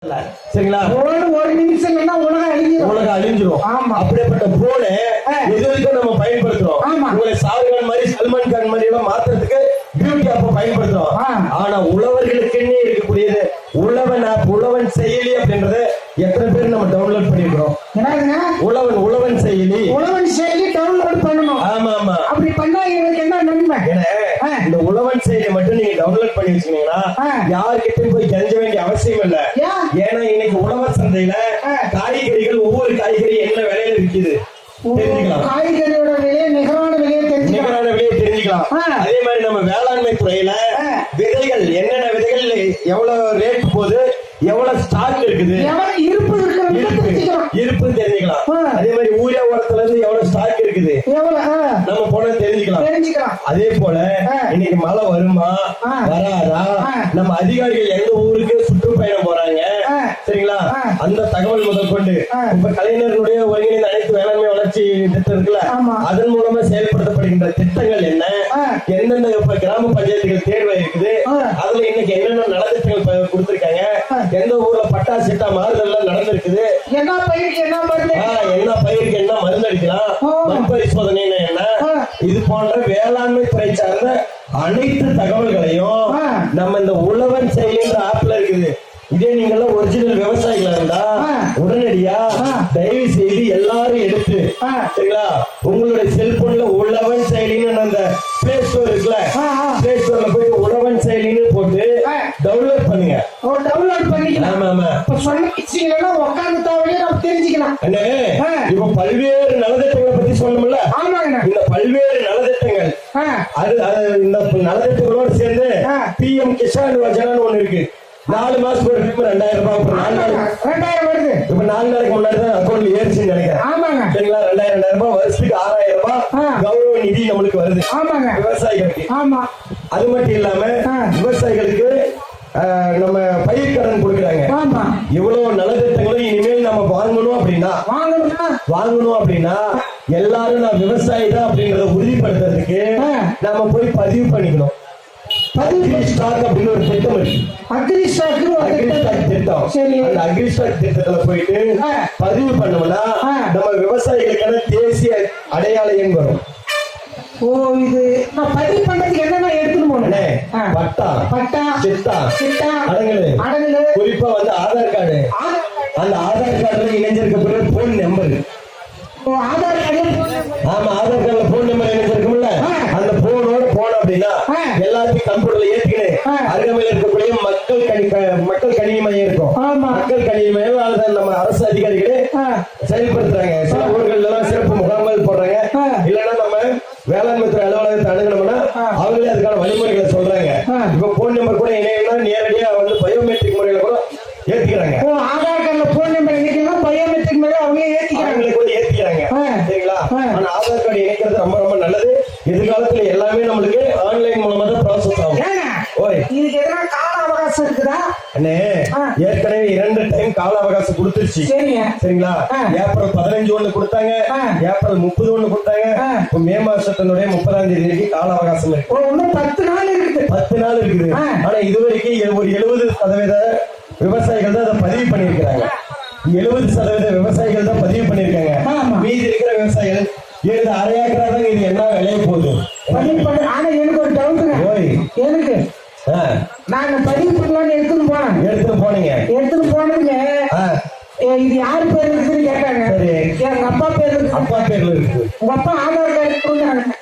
சரிங்களா? ஒரு நிமிஷம் உலகம் அழிஞ்சிரும். அப்படிப்பட்ட போன எதுக்கும் நம்ம பயன்படுத்துறோம். உங்களை ஷாருக்கான் மாதிரி சல்மான் கான் மாதிரி எல்லாம் மாத்துறதுக்கு பியூட்டி ஆப் பயன்படுத்துறோம். ஆனா உழவர்களுக்குன்னே இருக்கக்கூடியது உழவன் ஆப், உழவன் செயலி அப்படின்றத எத்தனை பேர் நம்ம டவுன்லோட் பண்ணிருக்கோம்? உழவன் செயலி டவுன்லோட் பண்ணணும். ஆமா ஆமா. அப்படி பண்ணா எனக்கு என்ன நன்மை? இந்த உழவன் செயலி மட்டும் நீங்க டவுன்லோட் பண்ணி வச்சீங்கன்னா யாருக்கிட்டையும் போய் தெரிஞ்ச வேண்டிய அவசியம் இல்ல. ஏன்னா இன்னைக்கு உழவர் சந்தையில காய்கறிகள் ஒவ்வொரு காய்கறி என்ன விலையில விற்குது தெரிஞ்சுக்கலாம். காய்கறியோட விலையை நிகரான விலையை தெரிஞ்சுக்கலாம். அதே மாதிரி நம்ம வேளாண்மை துறையில விதைகள் என்னென்ன விதைகள் எவ்வளவு ரேட் போகுது, எவ்வளவு ஸ்டாக் இருக்குது, இருப்பு தெரிஞ்சுக்கலாம். அதே மாதிரி ஊரியா உரத்துல இருந்து எவ்வளவு ஸ்டாக் இருக்குது நம்ம போன தெரிஞ்சுக்கலாம். அதே போல இன்னைக்கு மழை வருமா வராதா, நம்ம அதிகாரிகள் எந்த ஊருக்கு சுற்றுப்பயணம் போறாங்க சரிங்களா, அந்த தகவல் முதல் கொண்டு இப்ப கலைஞர்களுடைய ஒருங்கிணைந்த அனைத்து வேளாண்மை வளர்ச்சி திட்டம் இருக்குல்ல, அதன் மூலமா செயல்படுத்தப்படுகின்ற திட்டங்கள் என்ன, எந்தெந்த இப்ப கிராம பஞ்சாயத்துகள் தேர்வு இருக்குது, அதுல இன்னைக்கு என்னென்ன நலத்திட்டங்கள் கொடுத்திருக்காங்க, எந்த ஊர்ல பட்டா சிட்டா மாறுதல் நடந்திருக்குது, என்ன பயிருக்கு என்ன மருந்து அடிக்கலாம், மண் பரிசோதனை என்ன, இது போன்ற வேளாண்மை துறை சார்ந்த அனைத்து தகவல்களையும் நம்ம இந்த உழவன் செயலின்ற ஆப்ல இருக்குது. இதே நீங்க ஒரிஜினல் விவசாயிகளா இருந்தா உடனடியா தயவு செய்து எல்லாரும் எடுத்து சரிங்களா உங்களுடைய செல்போன்ல உழவன் செயலின்னு அந்த பிளே ஸ்டோர் இருக்குல்ல, பிளே ஸ்டோர்ல போய் உழவன் செயலின்னு போட்டு டவுன்லோட் பண்ணுங்க. இப்ப பல்வேறு நலத்திட்டங்களை பத்தி சொல்லணும்ல, இந்த பல்வேறு நலத்திட்டங்கள் இந்த நலத்திட்டங்களோடு சேர்ந்து PM கிசான் யோஜனான்னு ஒண்ணு இருக்கு. 4 மாசத்துக்கு ஒரு 2000 ரூபாய். 2000 வருது. இப்ப 4 நாளைக்கு முன்னாடி தான் அக்கௌண்ட்ல ஏறிச்சுன்னு நினைக்கிறேன். சரிங்களா? 2000 ரூபாய் வருஷத்துக்கு 6000 ரூபாய் கௌரவ நிதி நம்மளுக்கு வருது விவசாயிகளுக்கு. அது மட்டும் இல்லாம விவசாயிகளுக்கு நம்ம பயிர் கடன் கொடுக்கறாங்க. இவ்வளவு நலத்திட்டங்களும் இனிமேல் நம்ம வாங்கணும் அப்படின்னா எல்லாரும் நான் விவசாயி தான் அப்படிங்கறத உறுதிப்படுத்துறதுக்கு நம்ம போய் பதிவு பண்ணிக்கணும். அக்ரிஸ்டாக் அப்படின்னு ஒரு திட்டம் இருக்கு. அக்ரிஸ்டாக் திட்டம். அந்த அக்ரிஸ்டாக் திட்டத்துல போயிட்டு பதிவு பண்ணோம்னா நம்ம விவசாயிகளுக்கான தேசிய அடையாள எண் வரும். இது நான் பதிவு பண்றதுக்கு என்னென்ன எடுத்துட்டு போனேன்? பட்டா, சிட்டா, அடங்கல், குறிப்பா வந்து ஆதார் கார்டு. அந்த ஆதார் கார்டுல இணைஞ்சிருக்க போன் நம்பர். ஆதார் கார்டுல போன் நம்பர் இணைஞ்சிருக்கும்ல, அந்த போனோட போன அப்படின்னா எல்லாத்தையும் கம்ப்யூட்டர்ல ஏற்றிக்கணும். அருகாமையில் இருக்கக்கூடிய மக்கள் கணினி மையம் இருக்கும். மக்கள் கணினி மையம் நம்ம அரசு அதிகாரிகளே செயல்படுத்துறாங்க. சில ஊர்கள் எல்லாம் சிறப்பு முகாம்கள் போடுறாங்க. இல்லைன்னா நம்ம வேளாண்மை துறை அலுவலகத்தை அணுகணும்னா அவங்களே அதுக்கான வழிமுறைகளை சொல்றாங்க. இப்ப போன் நம்பர் கூட இணையம்னா நேரடியா வந்து பயோமெட்ரிக் முறையில கூட ஏத்திக்கிறாங்க. ஆதார் கார்டுல போன் நம்பர் இணைக்கணும், பயோமெட்ரிக் முறையில அவங்களே ஏத்திக்கிறாங்க. சரிங்களா? ஆனா ஆதார் கார்டு இணைக்கிறது ரொம்ப ரொம்ப நல்லது. எதிர்காலத்துல எல்லாமே நம்மளுக்கு ஆன்லைன் மூலமா தான் ப்ராசஸ் ஆகும். இதுக்கு எதனா கால அவகாசம் இருக்குதா? ஏற்கனவே 2 டைம் கால அவகாசம் கொடுத்துருச்சு. சரிங்களா? ஏப்ரல் 15 ஒண்ணு கொடுத்தாங்க, ஏப்ரல் 30 ஒண்ணு கொடுத்தாங்க. இப்ப மே மாசத்தினுடைய 30ஆம் தேதி கால அவகாசம் இருக்கு. 10 நாள் இருக்குது. ஆனா இதுவரைக்கும் ஒரு 70% விவசாயிகள் தான் அதை பதிவு பண்ணிருக்கிறாங்க. 70% விவசாயிகள் தான் பதிவு பண்ணிருக்காங்க. மீதி இருக்கிற விவசாயிகள் இது அரை ஏக்கரா தான் இது என்ன விளைய போகுது. ஆனா எனக்கு ஒரு டவுட்டுங்க. எனக்கு நாங்க பதிவு பண்ணலாம்னு எடுத்துட்டு போனீங்க. இது யாரு பேர் இருக்குன்னு கேட்டாங்க. எங்க அப்பா பேர்ல இருக்கு. உங்க அப்பா ஆதார் கார்டு கொடுத்தாங்க.